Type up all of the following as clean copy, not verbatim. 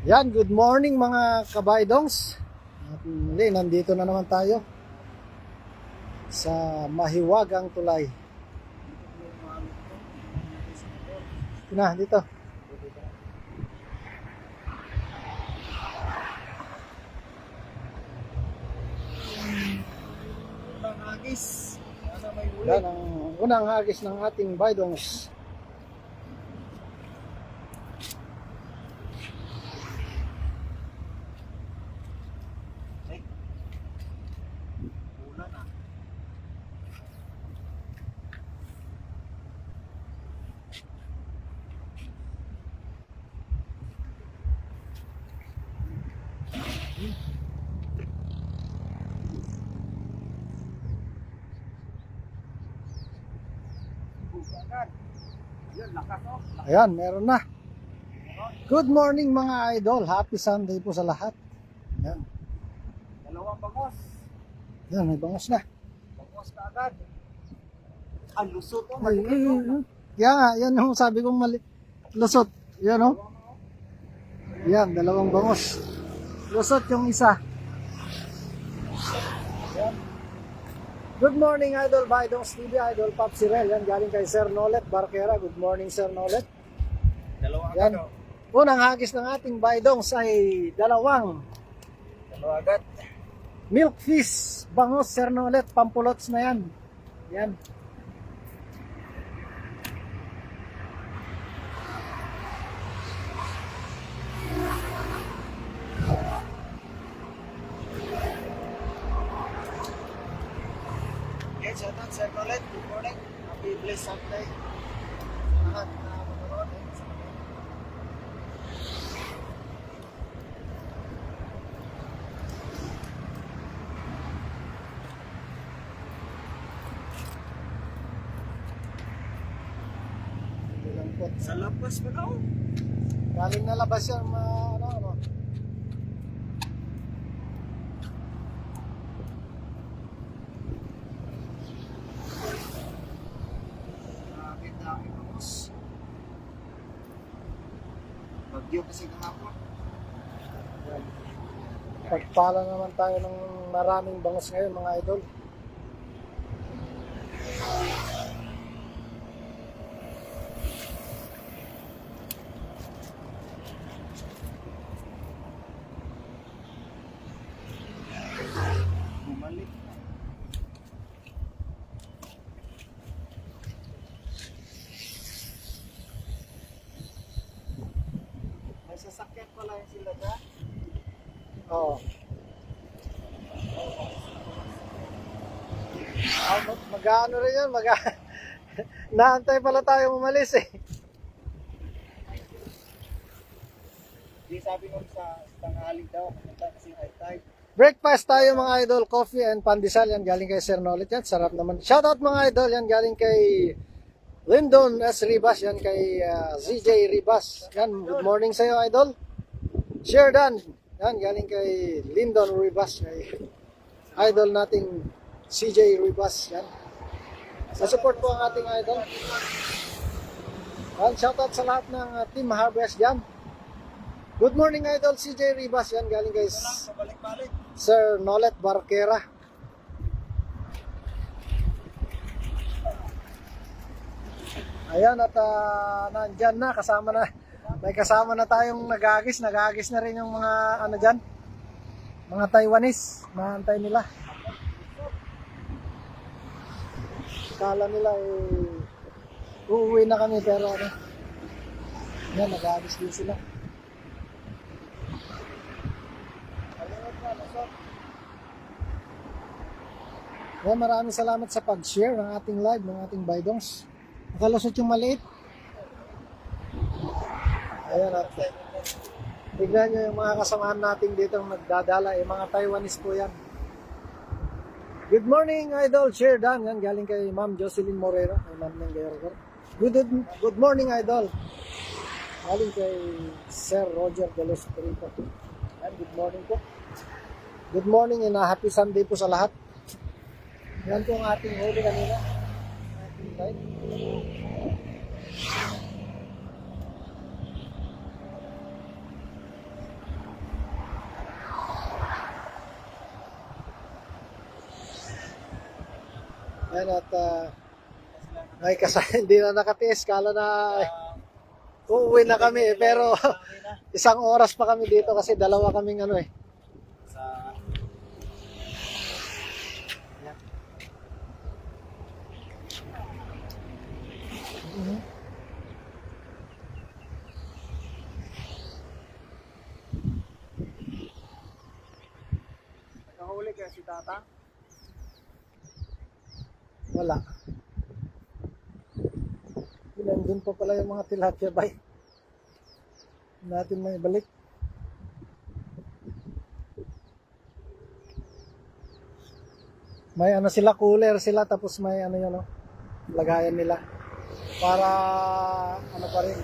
Yan, good morning mga kabaydongs. At muli, nandito na naman tayo sa Mahiwagang Tulay. Na, dito. Unang hagis. Sana may huli. Yan ang unang hagis ng ating baydongs. Ulan ah. Bukakan. Yan, lakas oh. Ayan, meron na. Good morning mga idol. Happy Sunday po sa lahat. Yan, Dalawang bangos. yan may bangos na. Bangos ka agad. Ang lusot oh. Ay, ay, ay, ay. Kaya nga, yan yung sabi kong mali. Lusot. Yan o. Yan, dalawang bangos. Lusot yung isa. Yan. Good morning, Idol Baydongs TV, Idol Pop Sirel. Yan, galing kay Sir Nolet Barquera. Good morning, Sir Nolet. Dalawang Yan. agad oh. Unang hagis ng ating Baydongs ay dalawang Dalawa agad. milk fish. Bangos, Sir Nolet. Pampulots na yan. Yan. Yes, shout out Sir Colette. Good morning. Happy blessed Sunday. Lahat na manonood sa kanila. Lambot. Sa labas mo na oh. Galing na labas yan, ano. Grabe, dami bangos. Bagyo kasi kahapon. Yan. Pagpala naman tayo ng maraming bangos ngayon mga idol. Bumalik na. May sasakyan pala yung sila dyan. Oo. Mag-ano rin yun, naantay pala tayo umalis eh. Di sabi nung sa tanghali daw, pumunta kasi high tide. Breakfast tayo mga idol, coffee and pandesal, yan galing kay Sir Nolet yan, sarap naman. Shoutout mga idol, yan galing kay Lyndon S. Ribas, yan kay ZJ Ribas. Yan, good morning sa iyo idol. Sheridan, yan galing kay Lyndon Ribas, kay idol nating CJ Ribas, yan. Sa support po ang ating idol. Yan, shoutout sa lahat ng Team Harvest dyan. Good morning idol, CJ Ribas, yan galing kay Pabalik-balik. Sir Nolet Barquera. Ayan at nandyan na, kasama na. May kasama na tayong nagagis na rin yung mga ano dyan. Mga Taiwanese, naantay nila. Kala nila uuwi na kami pero ano. Yan, nagagis din sila. Yan, maraming salamat sa pag-share ng ating live, ng ating baydongs. Nakalusot yung maliit. Ayan at tignan nyo yung mga kasamahan natin dito nagdadala. Yung mga Taiwanese po yan. Good morning, Idol. Share Dan. Yan, galing kay Ma'am Jocelyn Moreno. Kay Ma'am Nenggero. Good morning, Idol. Galing kay Sir Roger de los Perito. Yan, good morning po. Good morning and happy Sunday po sa lahat. Yan po ang ating huli kanina. Ating live. Ayan, at may hindi na nakatiis. Kala na uuwi na kami eh, pero isang oras pa kami dito kasi dalawa kaming ano eh. Sa nakahuli kaya si Tata? Wala. Nandun pa pala yung mga tilapia bay. Natin may balik. May ano sila, cooler sila, tapos may ano yun, no? Lagayan nila. Para ano pa rin.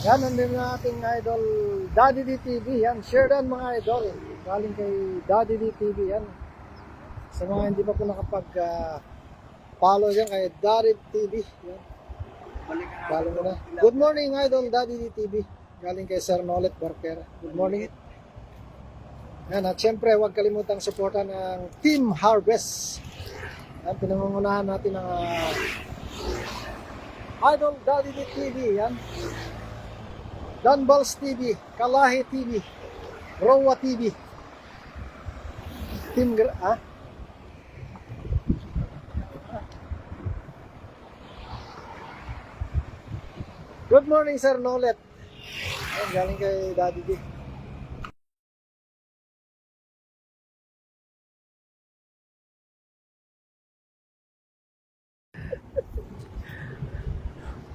Yan, nandun yung ating idol Daddy D TV. Yan, share dan mga idol. Galing kay Daddy D TV. Yan. Sa mga hindi pa po nakapag follow dyan kay Daddy TV. Yan. Follow mo na. Good morning idol Daddy D TV. Galing kay Sir Nolet Barquera. Good morning. Yan, at syempre huwag kalimutang suportan ng Team Harvest. Yan, pinangungunahan natin ang Idol Daddy D TV. Yan. Dunballs TV, Kalahi TV, Rowa TV. Good morning Sir Nolet. Yan, galing kay Daddy D.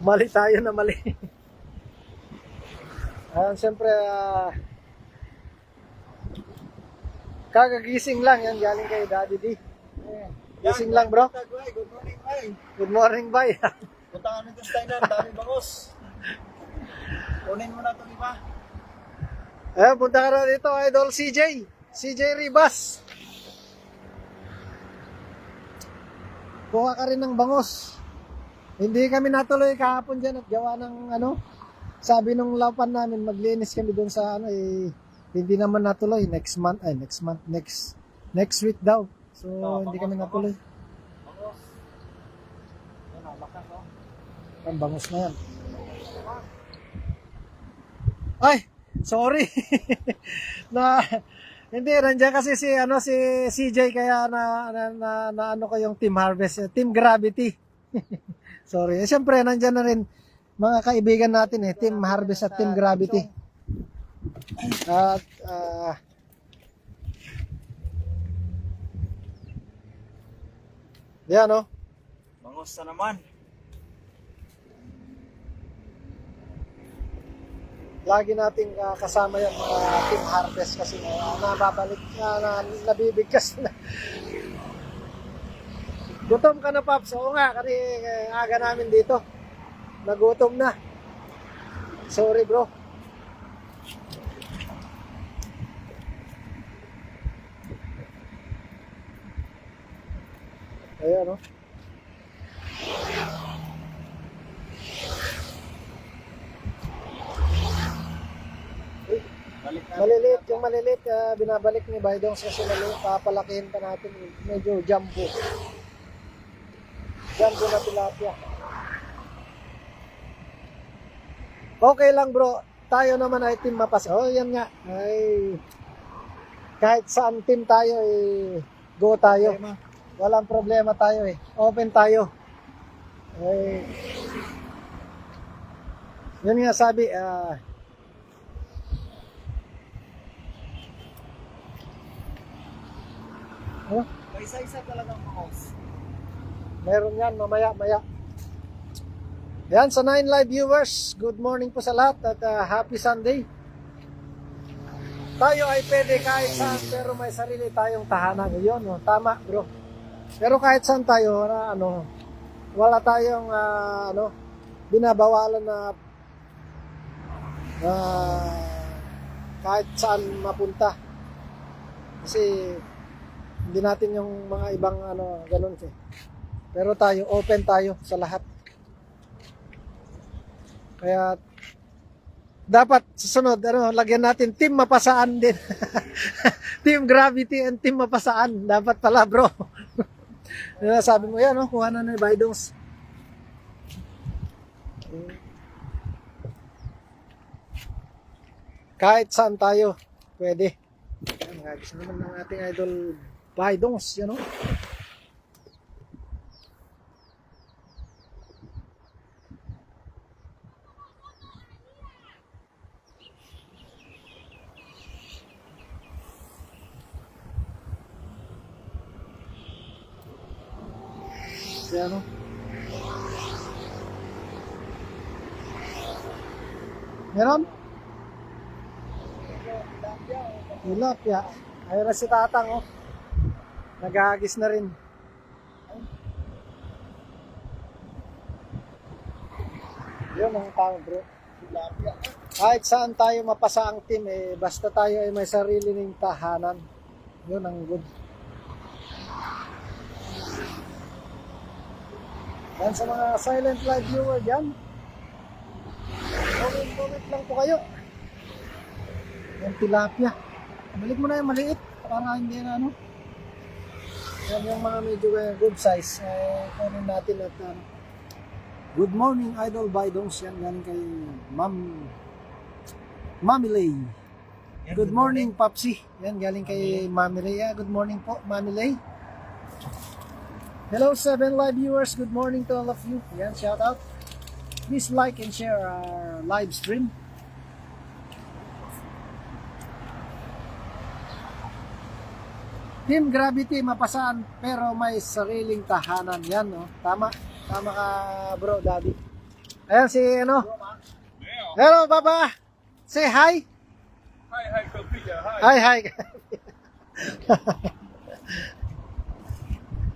Mali tayo na mali. Siyempre, kagagising lang yan, galing kay Daddy D. Gising lang bro. Good morning, bye. Good morning, bye. Punta kami doon tayo na, dami bangos. Kunin mo na itong iba. Punta ka na dito, Idol CJ. CJ Ribas. Kuha ka rin ng bangos. Hindi kami natuloy kahapon dyan at gawa ng ano. Sabi nung lapan namin, maglinis kami doon sa ano hindi naman natuloy. Next week daw. So, hindi kami natuloy. Bangos. Yan o, lakas o. Ang bangos na yan. Ay, sorry. Hindi nandiyan kasi si CJ kaya na ano ko yung Team Harvest, Team Gravity. Sorry. Siyempre nandiyan na rin mga kaibigan natin Team Harvest at Team Gravity. At yan o. Bangos na naman. Lagi nating kasama yung mga Team Harvest kasi nababalik nabibigkas na. Gutom ka na, Paps? Oo nga, kasi aga namin dito. Nagutom na. Sorry, bro. Ayan, no? Maliliit, yung maliliit, binabalik ni Baydongs kasi maliliit, papalakihin pa natin, medyo jumbo. Jumbo na tilapia. Okay lang bro, tayo naman ay team mapas. Oh, yan nga, ay kahit saan team tayo, go tayo. Walang problema tayo open tayo. Ay, yun nga sabi, Isa-isa talagang bangos. meron yan mamaya. Yan sa 9 Live viewers, good morning po sa lahat at happy Sunday. Tayo ay pwede kahit saan pero may sarili tayong tahanan. Yun, no? Tama bro. Pero kahit saan tayo na wala tayong binabawalan na kahit saan mapunta. Kasi hindi natin yung mga ibang ganun pero tayo open tayo sa lahat. Kaya dapat susunod lagyan natin team mapasaan din. Team Gravity and team mapasaan dapat pala bro. Sabi mo yan, no? Kuha na ni Baidons. Kahit saan tayo, pwede. Ayan, gusto naman ng ating idol Baidons, you know? Kaya ano? Meron? Tilapia. Ayun na si Tatang, oh. Nag-aagis na rin. Yun ang tao, bro. Tilapia. Kahit saan tayo mapasa ang team, basta tayo ay may sarili ng tahanan. Yun ang good. Yan sa mga silent live viewer dyan. Comment lang po kayo. Yan tilapia. Balik mo na yung maliit para hindi na ano. Yan yung mga medyo good size. Kunin natin at good morning Idol Baidons. Yan galing kay Mami Lay. Good morning Papsi. Yan galing kay Mami Lay. Good morning po Mami Lay. Hello 7 live viewers. Good morning to all of you. Yan, shout out. Please like and share our live stream. Team Gravity mapasaan pero may sariling tahanan. Yan, no? Tama. Tama ka, bro, daddy. Ayan si, ano? Hello, Papa. Say hi. Hi, Kalpia. Hi. Hi.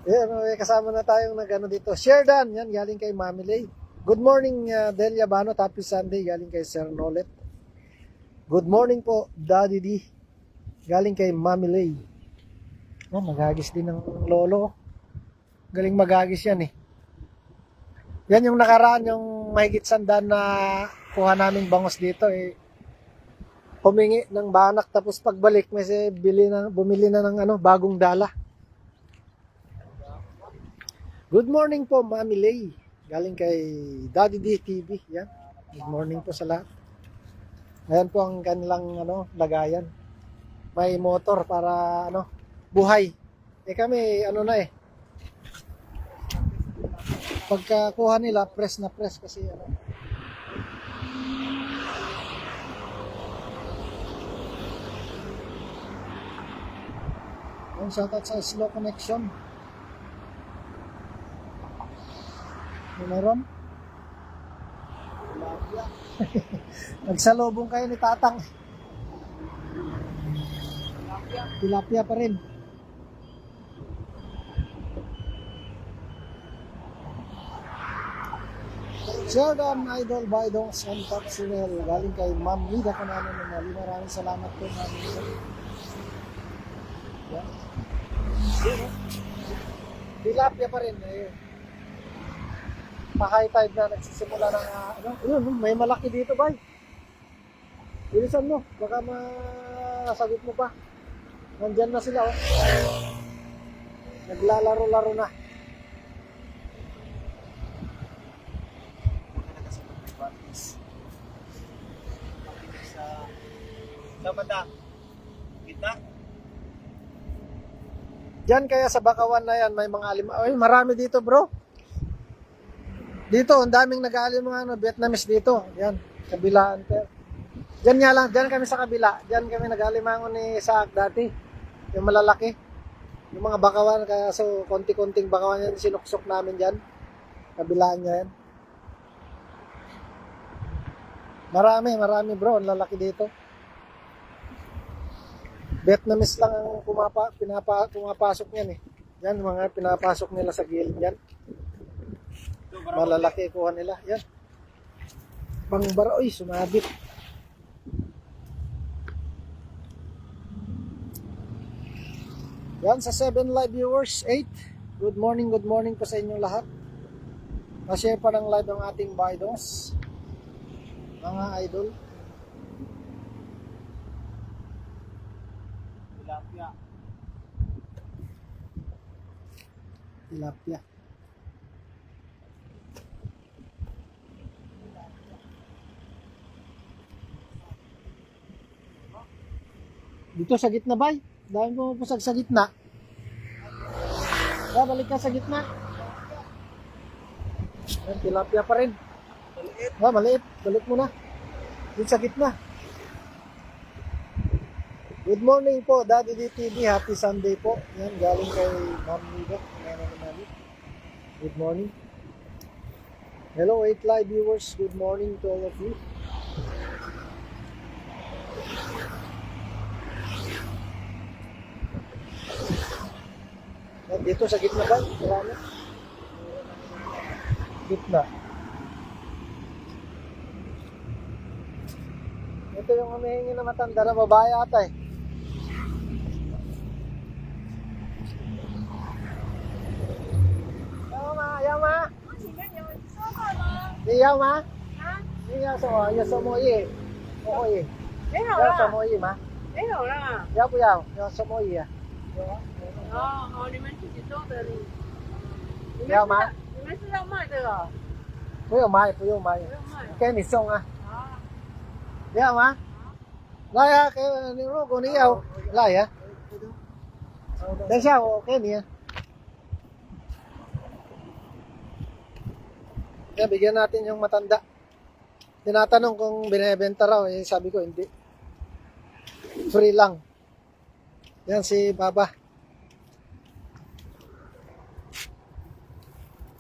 Yan, may kasama na tayong nag-ano dito. Sheridan, yan, galing kay Mami Lay. Good morning, Delia Bano. Happy Sunday, galing kay Sir Nolet. Good morning po, Daddy D. Galing kay Mami Lay. Oh, maghagis din ng lolo. Galing maghagis yan eh. Yan yung nakaraan, yung mahigit sandan na kuha naming bangos dito eh. Humingi ng banak tapos pagbalik may bumili na ng ano, bagong dala. Good morning po, Mami Lay. Galing kay Daddy D TV. Yan. Good morning po sa lahat. Ayan po ang kanilang ano, lagayan. May motor para ano, buhay. Kami ano na pagkakuha nila, press na press kasi ano. Shoutout sa Slow Connection. Meron? Nagsalubong kayo ni Tatang. Tilapia pa rin. Jordan Idol Baidons and Popsinel galing kay Ma'am Nida Kanano ng Mali. Maraming salamat po, Ma'am Nida. Yan. Tilapia pa rin pa-high tide na nagsisimula ng ano, yun, may malaki dito, bay. Bilisan mo, baka masagot mo pa. Nandyan na sila, oh. Naglalaro-laro na. Sa banda. Kita. Diyan kaya sa Bakawan na yan, may mga ay, marami dito, bro. Dito, ang daming nag-aalimang ano, Vietnamese dito. Yan, kabilaan. Diyan nga lang, diyan kami sa kabila. Diyan kami nag-aalimangon ni Saak dati. Yung malalaki. Yung mga Bakawan, kaya so konti-konting Bakawan yan, sinuksok namin diyan. Kabilaan niya yan. Marami bro, ang lalaki dito. Vietnamese lang ang pumapasok niyan eh. Yan, mga pinapasok nila sa gilid yan. Malalaki kuha nila. Yan. Pangbara, oy, sumabit. Yan sa 7 live viewers, 8. Good morning po sa inyong lahat. Na-share pa ng live ang ating Baidons. Mga idol. Tilapia. tilapia. Dito sa gitna bay. Dahil pumupusag sa gitna. Balik ka sa gitna. Yan, tilapia pa rin. Maliit. Maliit. Balik mo na. Dito sa gitna. Good morning po, Daddy DTV. Happy Sunday po. Yan, galing kay Ma'am Nida. Good morning. Hello, 8 live viewers. Good morning to all of you. Yan, dito sa gitna ba? Marami. Gitna. Ito yung humihingi na matanda na babae ata eh. Yaw ma? 里面有烧饭吗？你要吗？啊，你要什么？有什么叶？什么叶？没有要什了，么叶吗？没有了。要不要？要什么叶啊？有啊。哦哦，你们自己做的，你们要吗？你们是要卖的哦？不用买，不用买，不用卖。给你送啊。啊，要吗？来啊，给你，如果你要，来呀、等一下我给你啊。Yan, bigyan natin yung matanda. Tinatanong kung binebenta raw, eh sabi ko hindi. Free lang. Yan si Baba.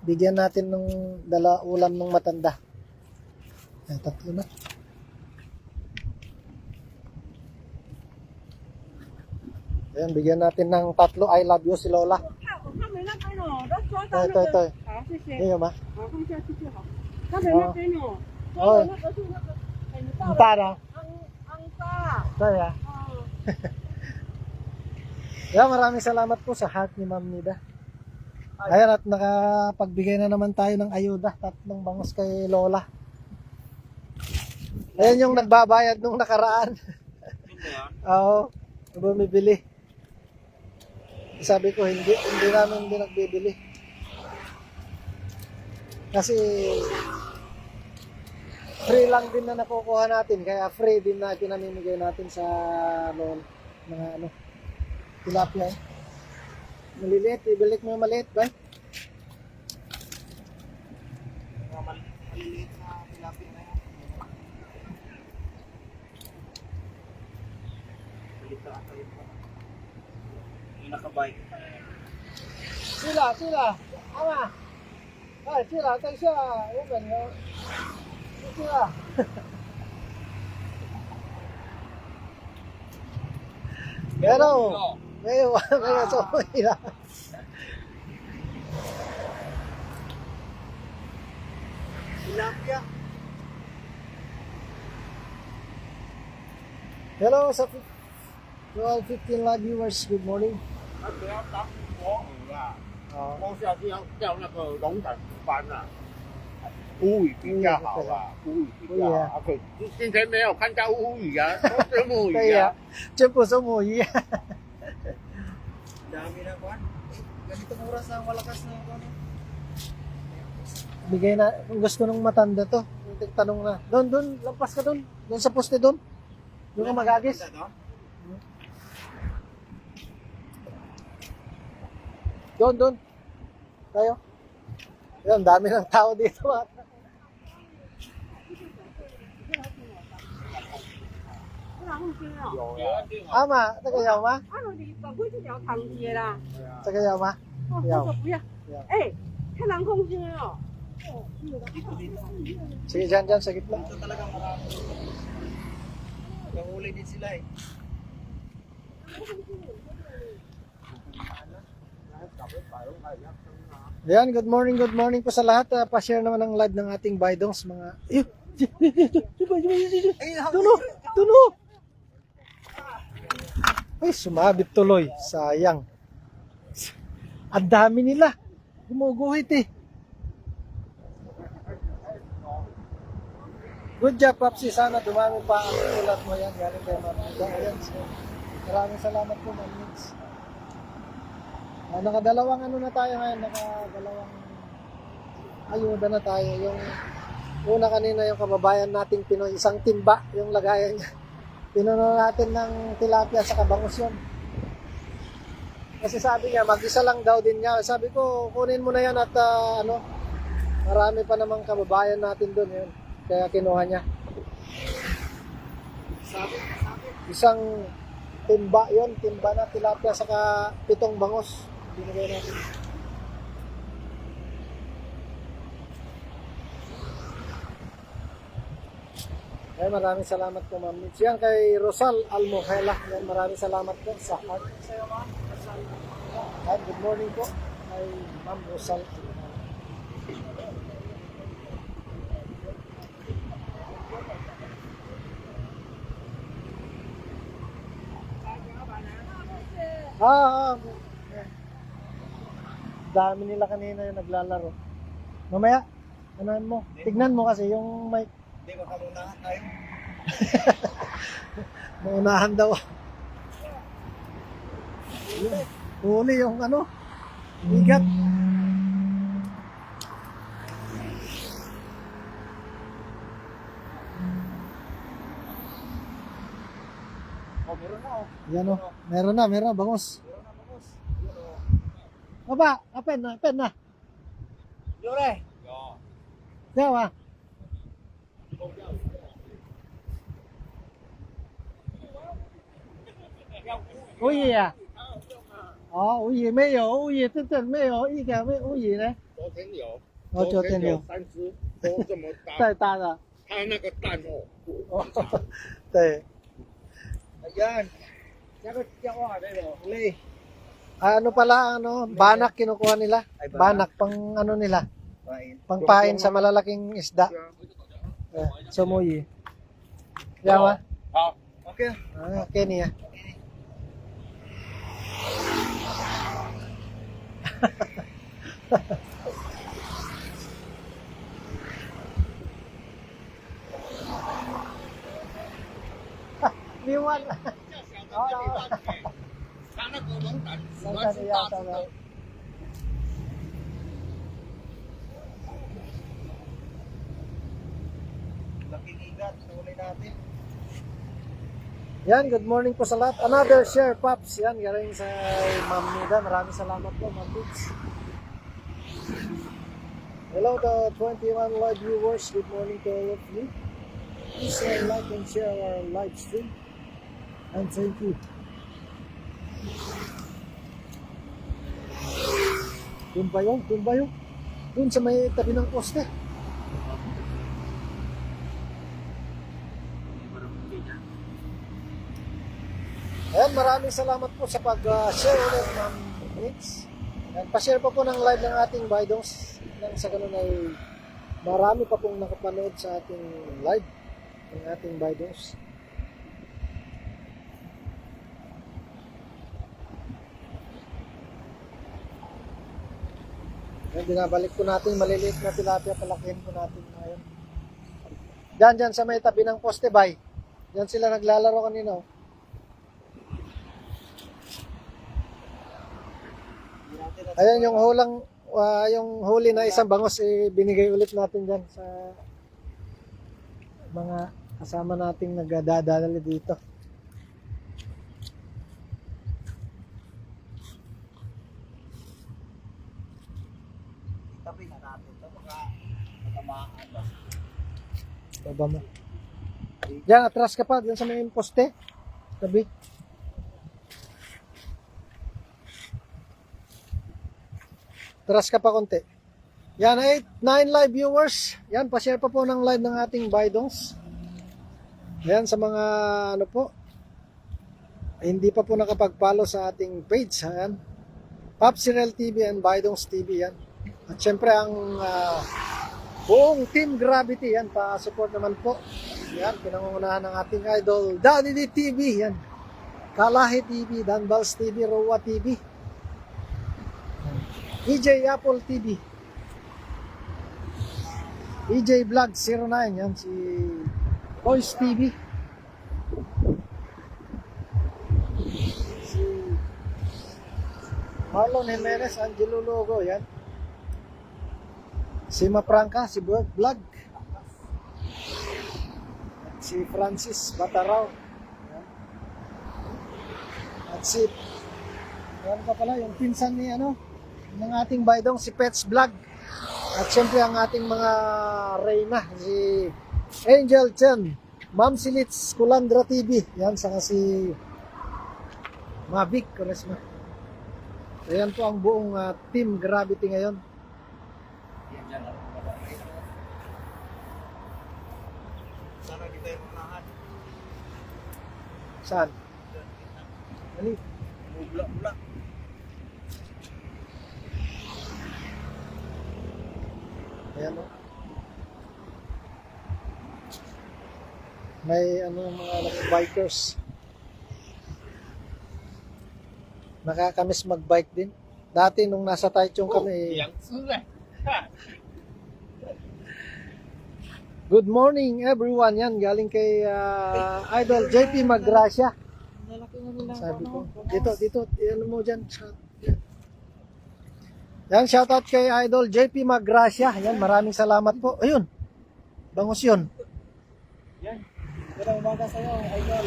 Bigyan natin ng ulam ng matanda. Ay, tatlo na. Ayan, bigyan natin ng tatlo. I love you si Lola. 我看没那边哦，都抓到那个。对对对，好，谢谢。 Ayan ma. 好，放下去就好。他们那边哦，抓的那个是那个很大的Ang tara. 安沙。 Kaya. 哦。 Yeah, maraming salamat po sa heart ni Ma'am Nida. Ayan, at nakapagbigay na naman tayo ng ayuda. 3 bangus kay Lola. Ayan yung nagbabayad nung nakaraan. Oo, bumibili. Sabi ko, hindi namin nagbibili. Kasi free lang din na nakukuha natin. Kaya free din na pinamimigay natin sa mga tilapia. Maliliit, ibalik mo yung maliit ba? Mga maliliit na tilapia na yan. Maliliit na ata yun. Yung nakabike. Sila. Ama. Ay, sila. 等一下，我们有。sila. Pero, may somoy na. Tilapia. Hello sa 15 live viewers, good morning. 他只要当国语啊， Oh, 摸下去要叫那个龙胆斑啊，乌鱼比较好啊，乌鱼比较好。可今天没有看到乌鱼啊，都是木鱼 kaya, 啊。 全部somoy. Dami na kuhan. Ganitong oras na malakas na kuhan. Bigay na, kung gusto nung matanda to, tanong na. Doon, lampas ka doon. Doon sa poste doon. Doon ka magagis. Doon. Tayo. Yan, dami ng tao dito. 不然会惊哦。有啊，定好。 Ama, tagayaw ma? 你把过去条长街啦。 Tagayaw ma? 哦，要他说不要。要哎，看狼空心哦。 Sige, dyan, sa gitna. Ito talaga marami. Nahuli din sila eh. Ayan, good morning po sa lahat. Pa-share naman ng live ng ating Bidongs, mga... Tuno! Ay, sumabit tuloy. Sayang. Ang dami nila. Gumuguhit eh. Good job, Papsi. Sana dumami pa ang ulat mo yan. Galing kay Ma'am Nida. Ayan, so, maraming salamat po, Ma'am Nix. Nakadalawang ano na tayo ngayon, nakadalawang ayuda na tayo. Yung una kanina yung kababayan nating Pinoy, isang timba yung lagayan niya. Pinuno natin ng tilapia sa kabangus yun. Kasi sabi niya, mag-isa lang daw din niya. Sabi ko, kunin mo na yan at marami pa namang kababayan natin doon yun. Kaya kinuha niya. Isang timba yun, timba na tilapia saka 7 bangus. Binigay natin. Ay, maraming salamat po, Ma'am Mitch. Yan kay Rosal Almojela. Yan, maraming salamat po sa heart. At good morning po kay Ma'am Rosal Almojela. Dami nila kanina yung naglalaro. Mamaya, anuhan mo. Tignan mo kasi yung mic. Hindi ko kamunahan tayo. Maunahan daw. Huli yung bigat. Oh, meron na oh. Yan o. Meron na, bangus. Meron na bangus. Baba, apen na. Yore. Dawa. Uy à? Ồ, uy mấy有，uy真正没有一个没uy呢？昨天有，昨天有3只，都这么大，再大的。它那个蛋哦，对。 Ayan. Yan ko dito. Huli. Ano pala, banak kinukuha nila. Ay, Banak pang nila. Kain. Pangpain sa malalaking isda. Sumuyi. Yawa. 好， Okay. Okay niya. Liwan. 它那个龙胆喜龙欢吃胆一样大只的。 Laking igat. Huli natin. Yan, good morning po sa lahat. Another share, Pops. Yan, galing sa Ma'am Nida. Maraming salamat po, Ma'am Nida. Hello to 21 live viewers. Good morning to all of you. Please like and share our live stream. And thank you. Doon ba yun? Doon sa may tabi ng poste. Ayan, maraming salamat po sa pag-share ulit, Ma'am Nix. Ayan, pa-share pa po ng live ng ating Bidongs. Nang sa ganun ay marami pa pong nakapanood sa ating live ng ating Bidongs. Ayan, binabalik po natin, maliliit na tilapia, palakihin po natin ngayon. Diyan sa may tabi ng poste, bay. Diyan sila naglalaro kanina. Ayan yung yung huli na isang bangus, binigay ulit natin dyan sa mga kasama nating nagdadala dito. Tabi na natin ito. Baka matamaan ba? Baba mo. Diyan, atras ka pa, dyan sa may poste. Tabi. Atras ka pa konti. Yan, 9 live viewers. Yan, pa-share pa po ng live ng ating Bidongs. Yan, sa mga hindi pa po nakapag-follow sa ating page. Yan. Popsirel TV and Bidongs TV. Yan. At syempre ang buong Team Gravity. Yan, pa-support naman po. Yan, pinangungunahan ng ating idol Danny D TV. Yan. Kalahi TV, Danbals TV, Rowa TV. EJ Apple TV. EJ Vlog 09. Yan si Boys TV. Si Marlon Jimenez, Angelo Lugo, yan. Si Mapranca, si Bert Vlog. At si Francis Bataraw. Yan. At si, ano pa pala, yung pinsan ni, ano, ng ating baydong, si Pets Vlog. At syempre ang ating mga reyna, si Angel Chen, Ma'am Silits, Kulandra TV. Yan, saka si Mavic, Koresma. Ayan po ang buong Team Gravity ngayon. Sana kita yung unahan. Saan? Dali. Mula-mula. Ayan o. May mga bikers. Nakakamiss mag-bike din. Dati nung nasa Taichung kami. Good morning everyone. Yan, galing kay Idol JP Magracia. Sabi ko. Dito. Ano mo dyan? Yan, shoutout kay Idol JP Magracia. Yan, maraming salamat po. Ayun. Bangus yun. Magandang umaga sa'yo, Idol.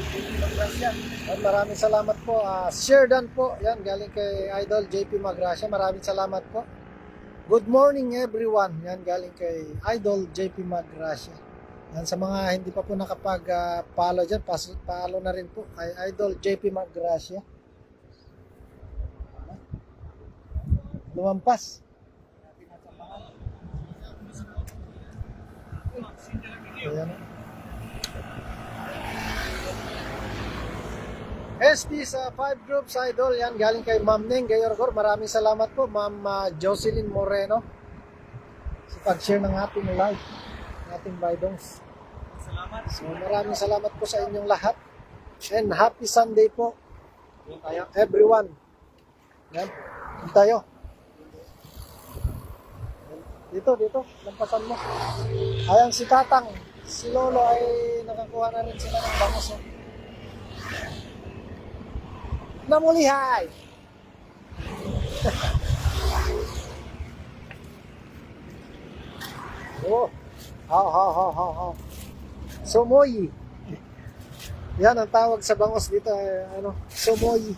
Yan, maraming salamat po. Sheridan po. Yan, galing kay Idol JP Magracia. Maraming salamat po. Good morning everyone. Yan, galing kay Idol JP Magracia. Yan, sa mga hindi pa po nakapag-follow dyan, follow na rin po kay Idol JP Magracia. Lumampas. Ayan. ST sa 5 groups Idol, yan galing kay Ma'am Neng Gayorgor. Maraming salamat po Ma'am Jocelyn Moreno sa pag-share ng ating live, ng ating baydongs. Salamat. So maraming salamat po sa inyong lahat. And happy Sunday po everyone. Yan, tayo. Dito, lampasan mo. Ayan si Tatang, si Lolo ay nakakuha na rin sila ng bangus. Namulihay! Oh, ha. Somoy. Yan ang tawag sa bangus dito, somoy.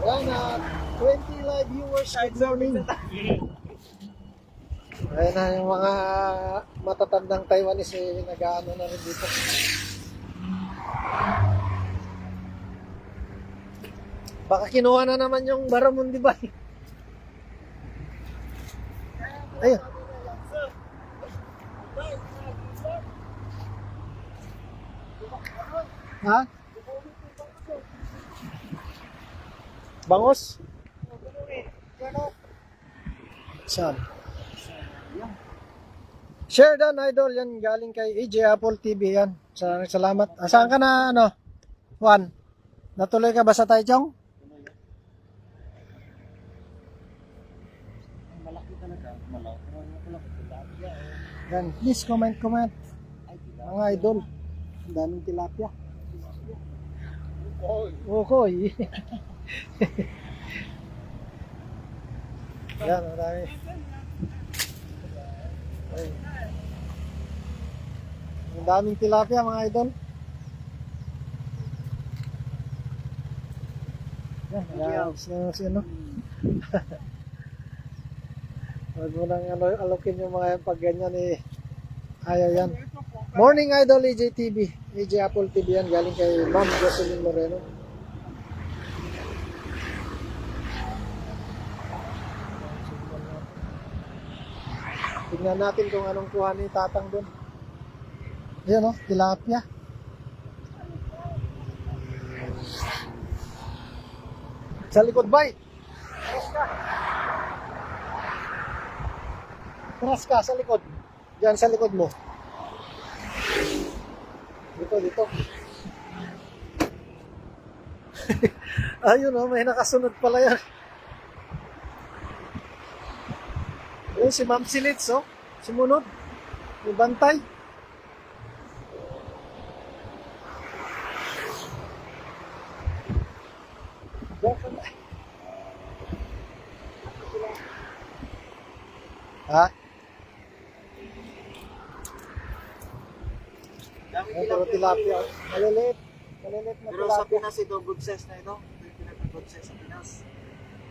Yan, 20 live viewers, good morning. Ayan na yung mga matatandang Taiwanese nag-ano na rin dito. Baka kinuha na naman yung Baramundi ba? Ayun. Ha? Bangos? Saan? Sheridan Idol, yan galing kay EJ Apple TV yan. Salamat. Saan ka na Juan? Natuloy ka ba sa Taichung? Malaki talaga. Malaki. Yan, please comment. Mga idol, ang daming tilapia. Ukoy. Yan, marami. Ay. Ang daming tilapia mga idol. Yan, si ano. Huwag mo nang alokin yung mga pag ganyan ayaw yan. Morning Idol EJ TV, EJ Apple TV yan, galing kay Ma'am Jocelyn Moreno. Tingnan natin kung anong kuha ni Tatang doon. Ayan tilapia. Sa likod bay. Tras ka sa likod. Diyan sa likod mo. Dito. Ayun may nakasunod pala yan. Ayun si Ma'am Silits sumunod. May bantay. Ha? Dami Ang puro tilapia. Maliliit. Maliliit na Pero sa tilapia. Pinas ito, good size na ito. Ito yung pinaka-good size sa Pinas.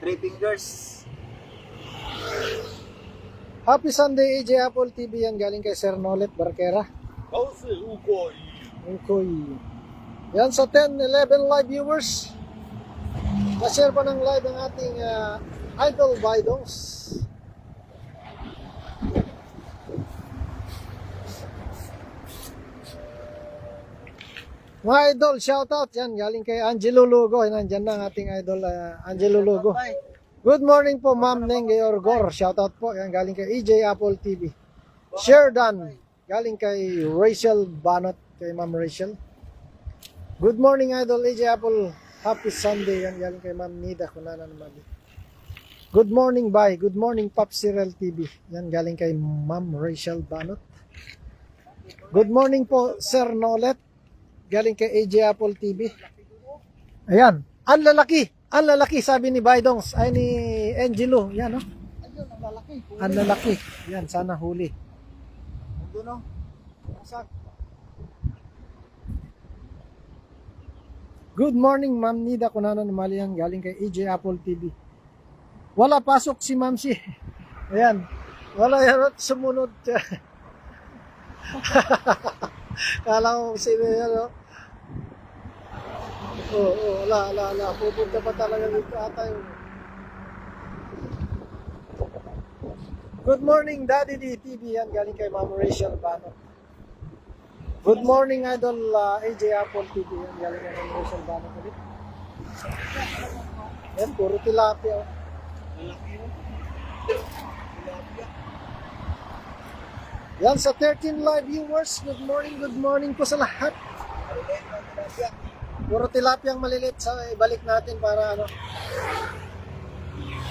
3 fingers. Happy Sunday, AJ Apple TV. Yan galing kay Sir Nolet Barquera. 都是乌过鱼。 Okay. Yan sa 10-11 live viewers. Na-share pa ng live ang ating Idol Bidongs. Mga idol, shoutout yan. Galing kay Angelo Lugo. Nandyan na ang ating idol, Angelo Lugo. Good morning po, Ma'am Nenge Orgor. Shoutout po. Yan, galing kay EJ Apple TV. Sherdan. Galing kay Rachel Banot. Kay Ma'am Rachel. Good morning, idol EJ Apple. Happy Sunday. Yan, galing kay Ma'am Nida. Kunana naman. Good morning, bye. Good morning, Pop Cyril TV. Yan, galing kay Ma'am Rachel Banot. Good morning po, Sir Nolet. Galing kay AJ Apple TV. Ayan. Ang lalaki. Ang lalaki, sabi ni Bidongs. Ay, ni Angelo. Yan, no? Ayun, ang lalaki. Ang lalaki. Yan, sana huli. Doon, no? Masak. Good morning, Ma'am Nida Kunana Namalian. Galing kay AJ Apple TV. Wala pasok si Ma'am si. Ayan. Wala yan. Sumunod siya. Kala ko sino yan, no? Wala. Pupunta pa talaga dito ata yun. Good morning, Daddy D TV. Yan, galing kay Ma'am Rachel Bano. Good morning, Idol AJ Apple TV. Yan, galing kay Ma'am Rachel Bano ulit. Yan, puro tilapia. Oh. Yan, sa 13 live viewers, good morning po sa lahat. Puro tilapia ang maliliit, sa ibalik natin para ano,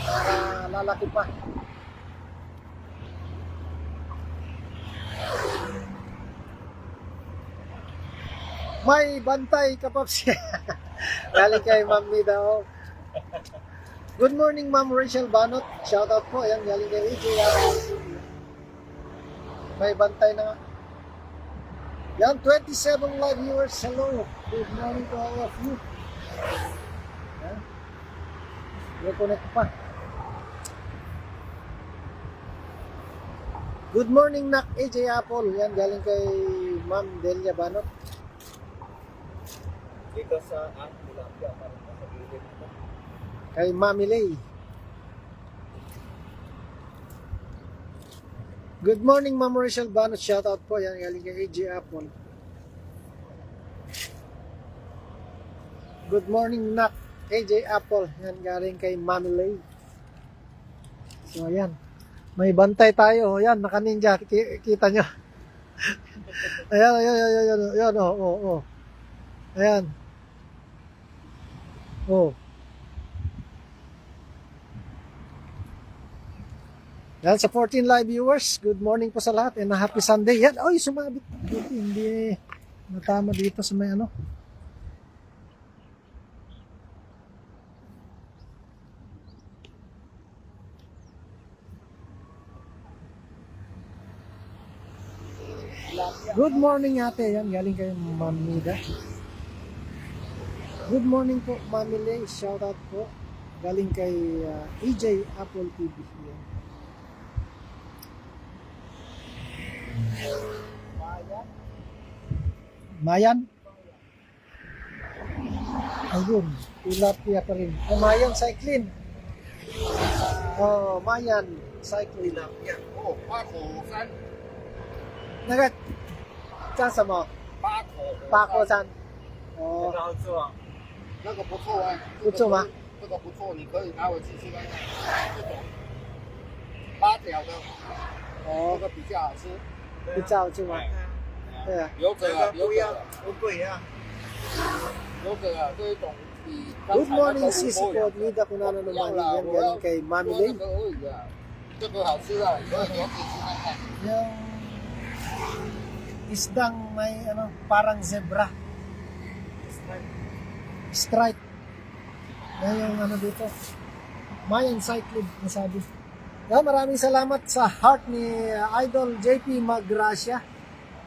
para lalaki pa. May bantay kapaps. Galing kay Ma'am Nida. Oh. Good morning, Ma'am Rachel Banot. Shoutout po. Ayan, galing kay AJ. May bantay na nga. Yan, 27 live viewers. Hello. Good morning to all of you. Yan. Reconnect pa. Good morning, Nak AJ Apple. Yan, galing kay Ma'am Delia Banot. Dito sa tilapia, parang nasa gilid ito. Kay Mami Lay. Good morning, Ma'am Rachel Banot. Shoutout po. Yan, galing kay AJ Apple. Good morning, Nak AJ Apple. Yan, galing kay Mami Lay. So, ayan. May bantay tayo. Yan, naka-ninja. Kita nyo. Ayan. Ayan, oh. Ayan. Oh. Yan, sa 14 live viewers, good morning po sa lahat and a happy Sunday. Yan, oy, sumabit. Hindi natama dito sa may ano. Good morning, ate. Yan, galing kay Ma'am Nida. Good morning po, Mami Lay. Shoutout po. Galing kay EJ Apple TV. Yan. Mayan? Ayun, tilapia pa rin. Oh, Mayan Cycling. Oh, Mayan Cycling. Tilapia. 哦，八口山，那个叫什么？八口八廓山。这哦个，好吃吗？那个不错啊，不错吗？这个不错，你可以拿回去吃看看。这种8条的，这哦，个比较好吃。比较好吃吗？对啊。有这这个，有这个不一样个，，不贵啊。有这个，这一种比 Good morning, Sisi po. Nida ko na naman yan. Galing kay Mami Lay. 这个而已啊，这个好吃啊，你可以留给吃看看。 Yung isdang may ano, parang zebra. Stripe. Yan yung ano dito. Mayan Cyclid na sabi. Yan, maraming salamat sa heart ni Idol JP Magracia.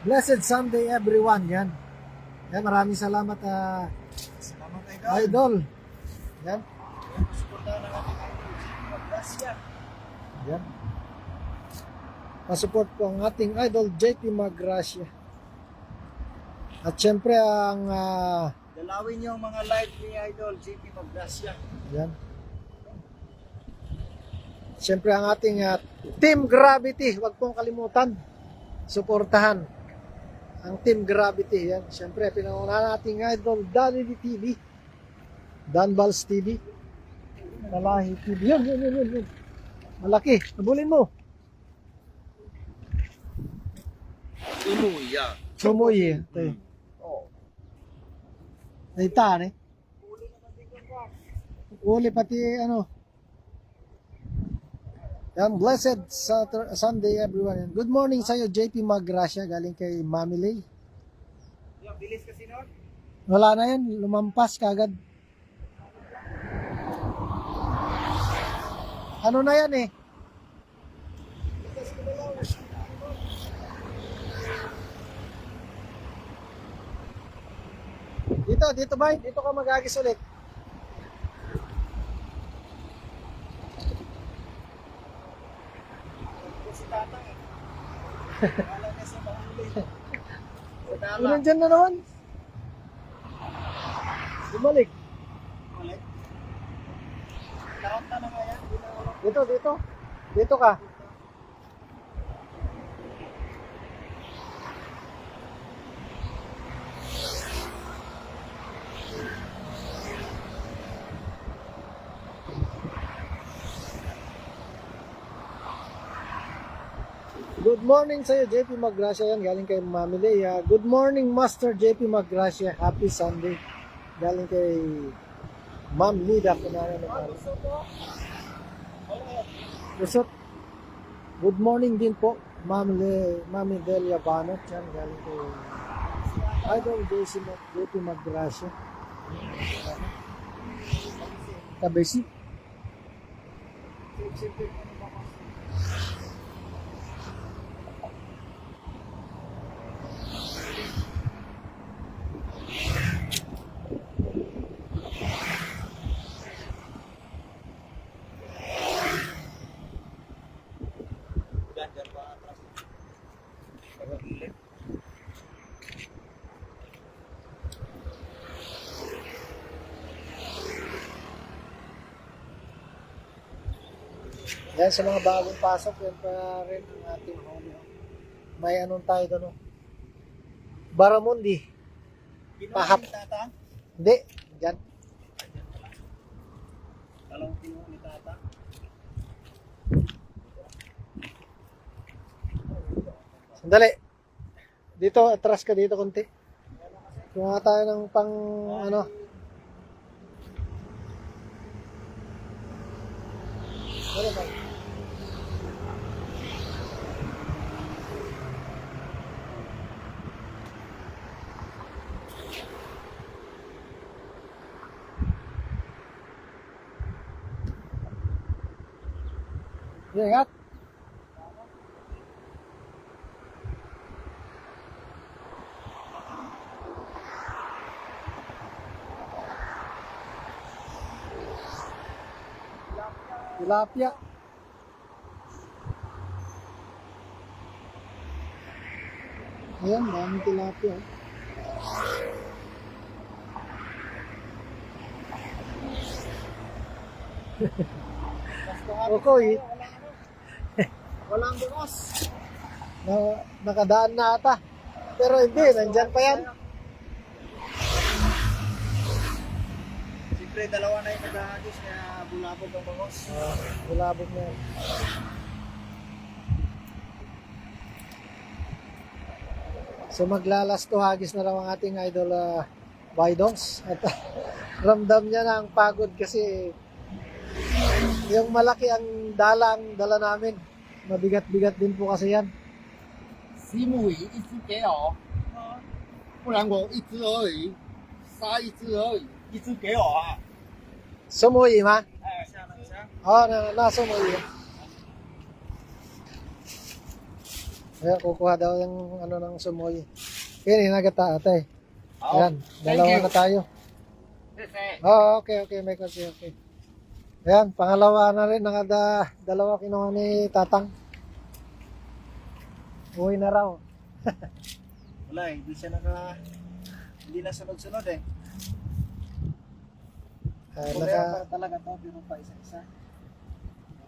Blessed Sunday everyone. Yan. Yan, maraming salamat Salamat Idol. Idol. Yan. Suportahan ng ating Idol. Magkasya. Yan. Pasupport po ang ating Idol JP Magracia. At syempre ang Dalawin niyo ang mga live ni Idol JP Magkasya. yan. Syempre ang ating Team Gravity, huwag pong kalimutan. Suportahan ang Team Gravity. Yan. Syempre pinangunahan nating Idol Danny TV, Dan Balls TV, Talahi TV. Yun. Malaki. Nabulin mo. 一模一样。 Sumuyi. Ito. 哦， Naita, eh. Uli pati ano. Yan, blessed Sunday everyone. Good morning sa iyo JP Magracia galing kay Mami Lay. Yung bilis kasi nun. Wala na yan, lumampas kagad. Ano na yan eh? Dito ba? Dito ka magagis ulit. Si Tata eh. Wala na siya mahuli. Ano nandyan na naman? Bumalik. Ulit. Nakanta na nga yan. Di na wala. Dito. Dito ka. Good morning sa iyo, JP Magracia. Yan, galing kay Mami Leia. Good morning, Master JP Magracia. Happy Sunday. Galing kay Ma'am Lida. Lusot. Good morning din po, Mami Delia Banot. Yan, galing kay Idol JP Magracia. Kabesi. Ganyan pa atras. Yan, sa mga bagong pasok, yan pa rin ang ating home. May anong tayo doon, no? Baramundi. Pahap. Kinuha ni Tata. Hindi, dyan. Dalawang kinuha ni Tata. Sandali. Dito, atras ka dito konti. Kuha tayo ng pang, ano. Ano ba? Ingat. Tilapia. Ayan, daming tilapia. Okoy, Walang bukas. nakadaan na ata. Pero hindi, nandyan pa yan. Siyempre, dalawa na yung nag-ahagis kaya bulabog ang bangos. Bulabog na yan. So maglalas to hagis na raw ang ating idol Bidongs. At ramdam niya na ang pagod kasi yung malaki ang dala namin. Mabigat-bigat din po kasi yan. 石目鱼一只给我，不然我一只而已，杀一只而已，一只给我啊！ Sumuyi, ma? Siya. Oo, nasumuyi. Ayan, kukuha daw yung ano ng sumuyi. Kaya nagata ate. Ayan, dalawa na tayo. Oo, okay, may kasi, okay. Ayan, pangalawa na rin, dalawa kinuha ni Tatang. Uwi na raw. Wala eh, hindi na sunod-sunod eh. Pumera pa talaga to, pero pa isa-isa.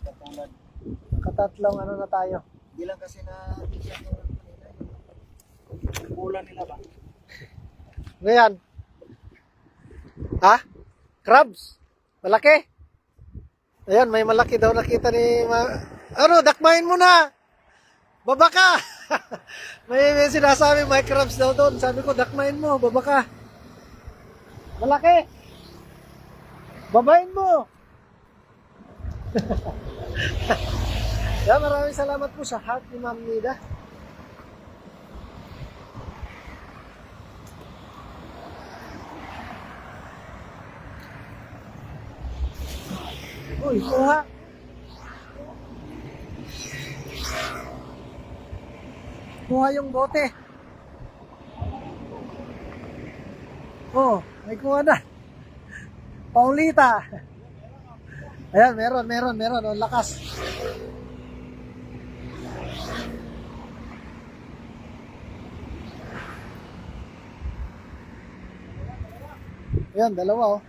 Katulad. Nakatatlong ano na tayo. Hindi lang kasi na siya kanina. Kulang nila ba? Ano yan? Ha? Crabs? Malaki? Ayan, may malaki daw nakita ni... Ano, dakmain mo na! Baba ka! may sinasabi, may crabs daw doon. Sabi ko, dakmain mo, baba ka. Malaki! Babain mo! Maraming salamat po sa heart ni Ma'am Nida. Uy, kuha. Kuha yung bote. Oh, may kuha na. Paulita. Ayan, meron. Ang lakas. Ayan, dalawa oh.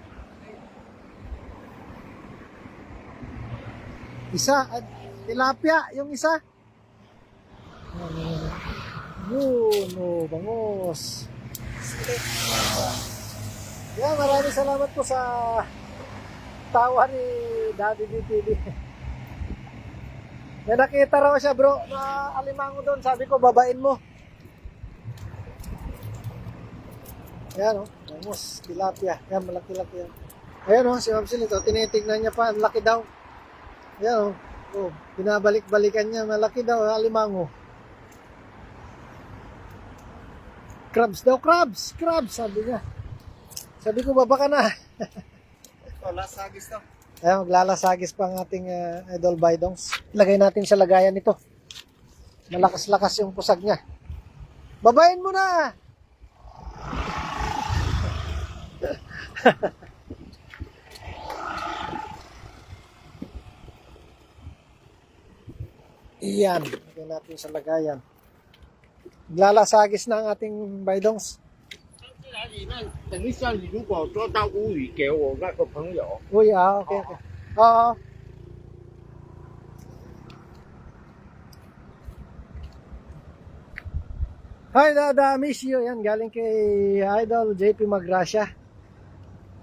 Isa, at tilapia, yung isa. Yun, oh, bangos. Yan, maraming salamat po sa tawa ni Daddy DTV. May nakita raw siya bro, na alimango doon. Sabi ko, babain mo. Yan oh, bangos, tilapia. Yan, malaki-laki yan. Ayan oh, si Ma'am Sil, ito, tinitignan niya pa, ang laki daw. Yan oh, binabalik-balikan niya, malaki daw, alimango. Crabs daw, crabs, sabi niya. Sabi ko, baba ka na. Last sagis to. Ayan, maglalasagis pa ang ating Idol Bidongs. Lagay natin sa lagayan nito. Malakas-lakas yung pusag niya. Babain mo na! Iyan, lagay natin sa lagayan. Maglalasagis na ang ating Bidongs. 等一下，你如果做到乌鱼，给我那个朋友。 Uy, okay. Oo. Hi, Dada. Miss you. Yan, galing kay Idol JP Magracia.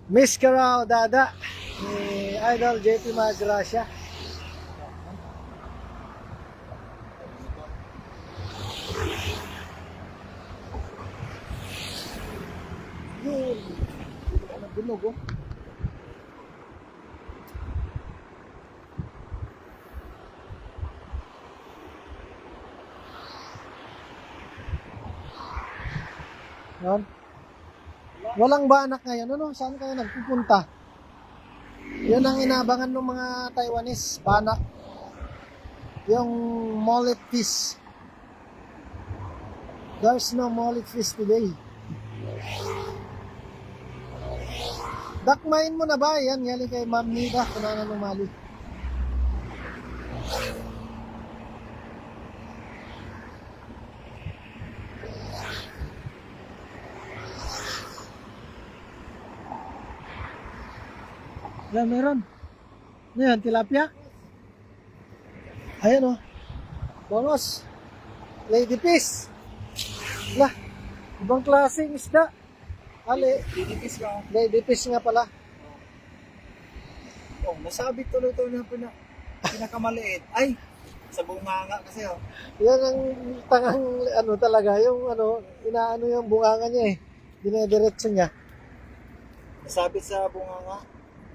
Miss ka raw, Dada. Ni Idol JP Magracia. Yun. Nagbinog, oh. Yan. Walang banak ngayon. Ano? Saan kayo nagpupunta? Yan ang inabangan ng mga Taiwanese. Banak. Yung mullet fish. There's no mullet fish today. Dakmain mo na ba? Yan, galing kay Ma'am Nida. Kunana ng Mali. Yan, meron. Ano yan, tilapia? Ayan o. Bongos. Lady fish. Lah, ibang klaseng isda. Ali, Dinipis ka. lady fish nga pala. Oh, nasabit tuloy-tuloy na pinakamaliit. Ay, sa bunganga kasi oh. Yan ang tangang ano talaga, yung ano, inaano yung bunganga niya eh. Dinediretso niya. Nasabit sa bunganga.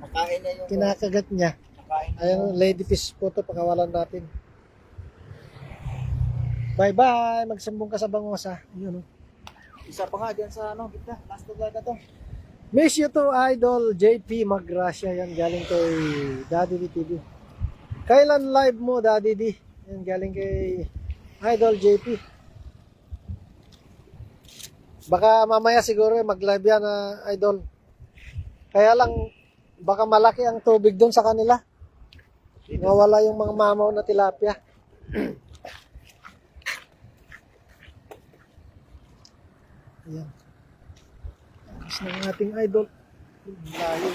Nakain niya yung... Kinakagat niya. Nakain niya Ayun, lady fish po ito, pakawalan natin. Bye-bye! Magsumbong ka sa bangosa. Yun, oh. Isa pa nga dyan sa ano, gitna. Last lugar na to. Miss you to Idol JP Magracia. Yan galing kay Daddy D TV. Kailan live mo, Daddy D? Yan galing kay Idol JP. Baka mamaya siguro mag-live yan, Idol. Kaya lang, baka malaki ang tubig doon sa kanila. Nawala yung mga mamaw na tilapia. Ayan. Tapos ng ating idol. Layo.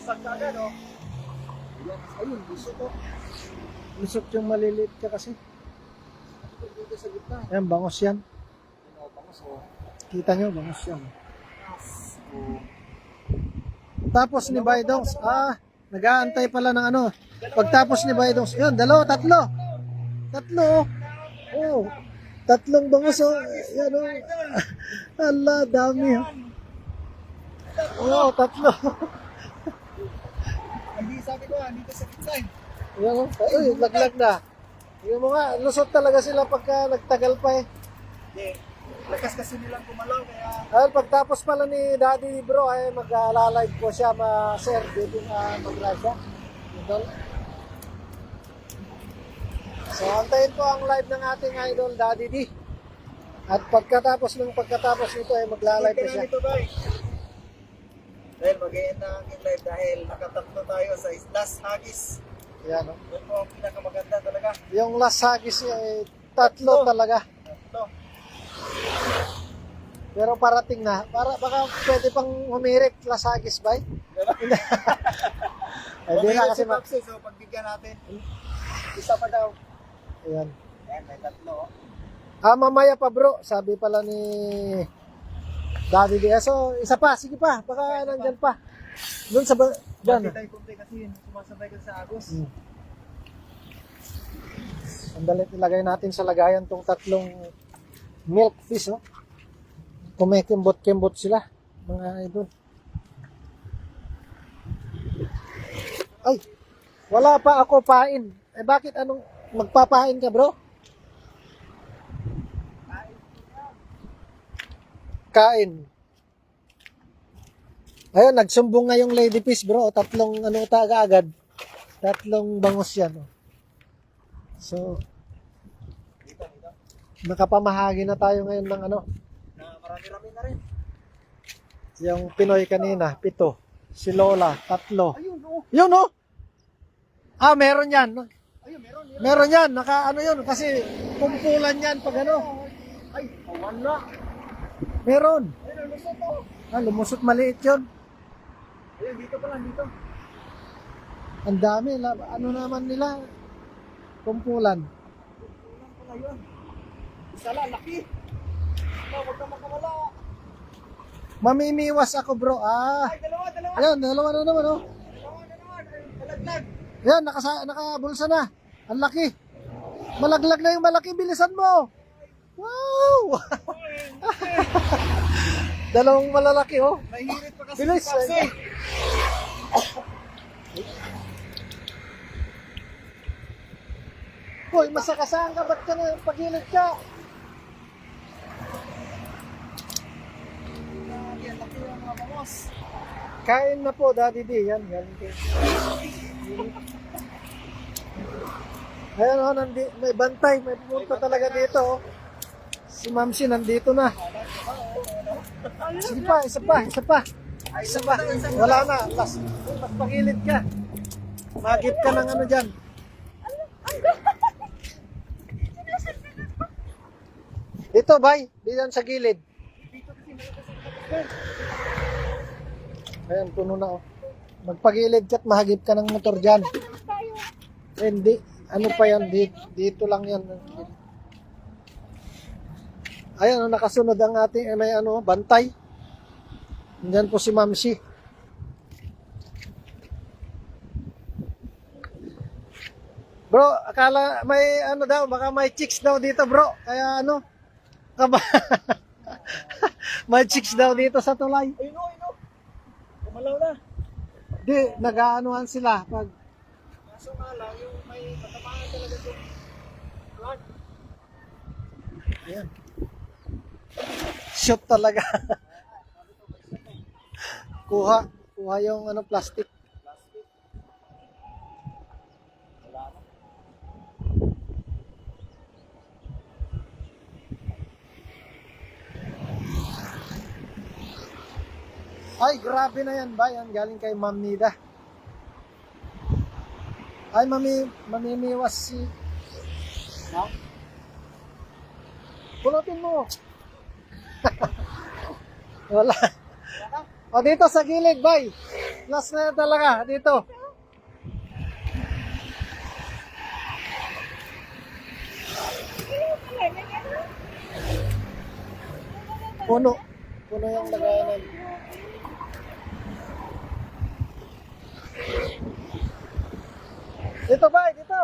Usag ka agad, oh. Ayan, ayun, busog, oh. Lusot yung maliliit ka kasi. Dito sa gitna. Ayan, bangos yan. Ano, bangos, oh. Kita nyo, bangos yan. Oh. Tapos ni Baydongs, nag-aantay pala ng ano. Pagtapos ni Baydongs, yun, dalawa, tatlo. Tatlo, oh. Tatlong bangos, oh. Yan, oh. Ala, dami, oh. Oh, tatlo. Hindi, sabi ko, dito sa gitna, eh. Yan, oh. Uy, laglag na. Yung mga, lusot talaga sila pagka nagtagal pa, eh. Hindi. Lakas kasi nilang kumalaw, kaya... Ayun, pagtapos pala ni Daddy Bro ay mag-live po siya, ma-share dito mag-live siya. Idol. So, antayin po ang live ng ating idol, Daddy D. At pagkatapos nito ay magla-live po siya. Ito, guys. Dahil mag-e-end na aking live dahil nakatatlo tayo sa Las Hagis. Yan, oh. Doon po ang pinakamaganda talaga. Yung last hagis ay tatlo talaga. Ito. Pero parating na. Baka pwede pang humirik last hagis ba? Ay, di na kasi Papsi, so pagbigyan natin. Isa pa daw. Ayan. Ayan, may tatlo. Mamaya pa bro, sabi pala ni Daddy D. So, isa pa, sige pa, baka nandyan pa. Doon sa dyan. Kunti kasi sumasabay ka sa Agos. Sandali, ilagay natin sa lagayan tong tatlong milk fish, oh. Kumikimbot-kimbot sila, mga idol. Ay, wala pa ako pain. Eh bakit anong magpapain ka, bro? Kain. Ayun, nagsumbong nga yung lady fish, bro. Tatlong ano taga agad. Tatlong bangos yan, oh. So, nakapamahagi na tayo ngayon ng ano. Na marami-rami na rin. Yung Pinoy kanina, 7. Si Lola, 3. Ayun, oh. Yun, oh. Meron yan. Ayun, meron. Meron yan. Naka ano yun. Kasi kumpulan yan pag ano. Ay, wala. Meron. Ayun, lusot, oh. Lumusot maliit yun. Ayun, dito pala, dito. Ang dami. Ano naman nila? Kumpulan. Kulang pala yun. Isa lang, laki. Huwag kang makawala. Mamimiwas ako, bro. Ay, dalawa. Ayan, dalawa na naman, oh. Dalawa na naman. Ay, malaglag. Ayan, nakabulsa na. Ang laki. Malaglag na yung malaki. Bilisan mo. Wow! Dalawang malalaki, oh. Nahihirit pa kasi Bilis. si Papsi. Hoy, masakasaan ka. Ba't ka na pagilid ka? Yan, laki yung mga bangos. Kain na po, Daddy D. Yan, galing kayo. Ayan, oh, may bantay. May pumunta talaga dito, oh. Si Mamsi nandito na. Sige pa, isa pa. Wala na. Last. Pagpagilid ka. Magip ka ng ano dyan. Dito, bay. Diyan sa gilid. Ayan, puno na, oh. Magpagilid ka at mahagip ka ng motor dyan. Hindi. Ano pa yan? Dito lang yan. Ayan, oh, nakasunod ang ating may ano, bantay. Diyan po si Mamsi. Bro, akala may ano daw, baka may chicks daw dito, bro. Kaya ano, may chicks daw dito sa tulay. Ayun, oh. Kumalaw na. Di, nag-aanuhan sila pag Kaso nga lang, yung may katamaan talaga yung blood. Ayan. Shoot talaga. Kuha yung ano plastic. Ay, grabe na yan ba? Yan galing kay Ma'am Nida. Ay, mamimiwas si... Ha? Pulutin mo. Wala. O, dito sa gilid, bay. Last na yan talaga. Dito. Puno. Puno yung lagayanan. Dito ba? Dito.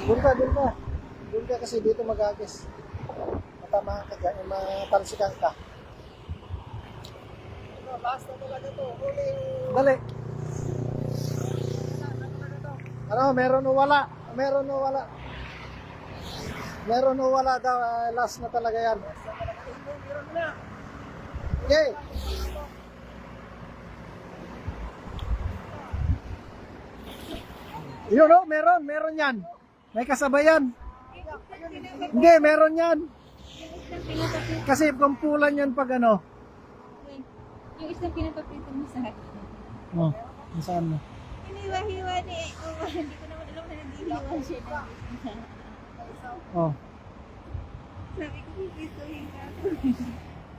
Doon ka. Doon ka kasi dito mag-agis. Matama ka dyan. Matalsikan ka. Basta talaga to. Huling Dali. Ano, meron o wala? Meron o wala? Meron o wala daw. Last na talaga yan. meron na. Okay. Yun o, meron yan. May kasabayan. Hindi, meron yan. Kasi pampulan yan pag ano. Yung isang pinapakita mo sa akin. Oh, saan mo? Hiniwa-hiwa ni hindi ko naman alam na naghihiwa siya ng isa. Oh. Sabi ko, pipisuhin ka ako.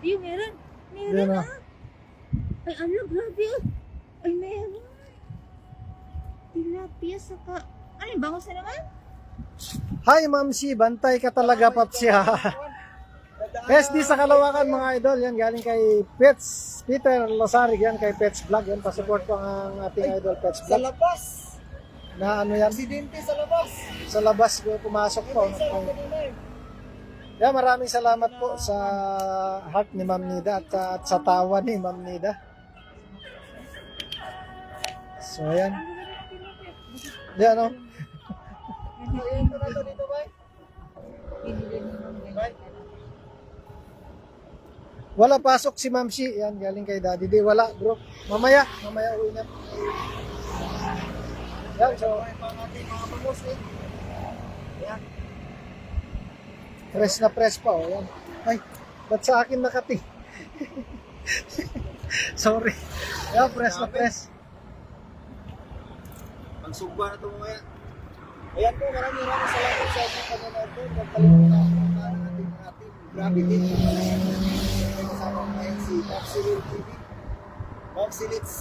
Yung meron. Yan Meron o. ah. Ay, ano, grabe oh. Ay, meron. Tilapia saka... Ano yung bangus na naman? Hi, Ma'am Si. Bantay ka talaga, Papsi, ha? SD sa Kalawakan, mga idol. Yan, galing kay Pets. Peter Losarig, yan, kay Pets Vlog. Yan, pasupport ko ang ating idol, Pets Sa Vlog. labas. Na ano yan? Aksidente sa labas. Sa labas, pumasok po. Isa lang kanina eh. Yan, maraming salamat po sa heart ni Ma'am Nida at sa tawa ni Ma'am Nida. So, yan. Yan, o. Ayun ko na to dito, bay. Bay. Wala pasok si Ma'am Si. Yan, galing kay Daddy. Di, wala, bro. Mamaya uwi na. Yan, so, Ay, pang ating mga pamos eh. Ayan. press na press pa, oh. Yan. Ay, ba't sa akin nakati? Sorry. Yan, press na press. Magsugba na ito mga. Ayan po, maraming salamat sa inyong panonood po. Huwag kalimutan po ang ating Gravity. May kasama ko ngayon si Popsilit TV. Popsilits.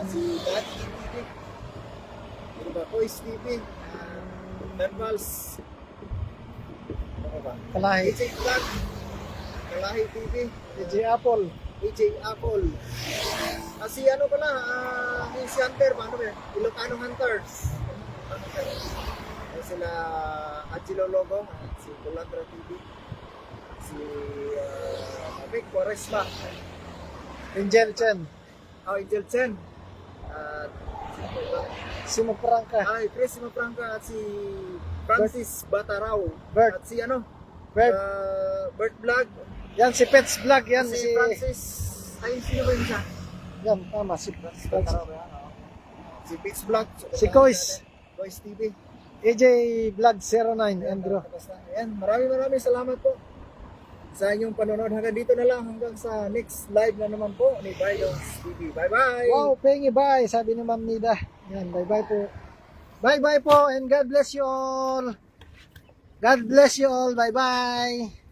Si Daddy TV. Ano ba? Toys TV. Verbals. Ano ba? Kalahi. AJ Vlog. Kalahi TV. DJ Apple. AJ Apple. Si ano pala, yung si Hunter, ano ba? Ilocano Hunters. Ay sila Angelo Logo, si Colandra TV, si Vic Quaresma, Angel Chen. Angel Chen, at Simo Prangka. Chris Mapranca, at si Francis Batarao, Bert. at si ano, Bert. Bert Vlog, Yan, si Pets Vlog. Yan, si si... Francis, ay sino ba yun siya? Yan, tama. Si Batarao ba yan? Oo. Si Pitch Vlog, Si Kois. Kois TV. AJ Vlog 09, Andrew. Ayan, maraming salamat po sa inyong panonood. Hanggang dito na lang, hanggang sa next live na naman po ni Bydons TV. Bye-bye! Wow, pengi bye, sabi ni Ma'am Nida. Yan, bye-bye po. Bye-bye po and God bless you all. God bless you all. Bye-bye.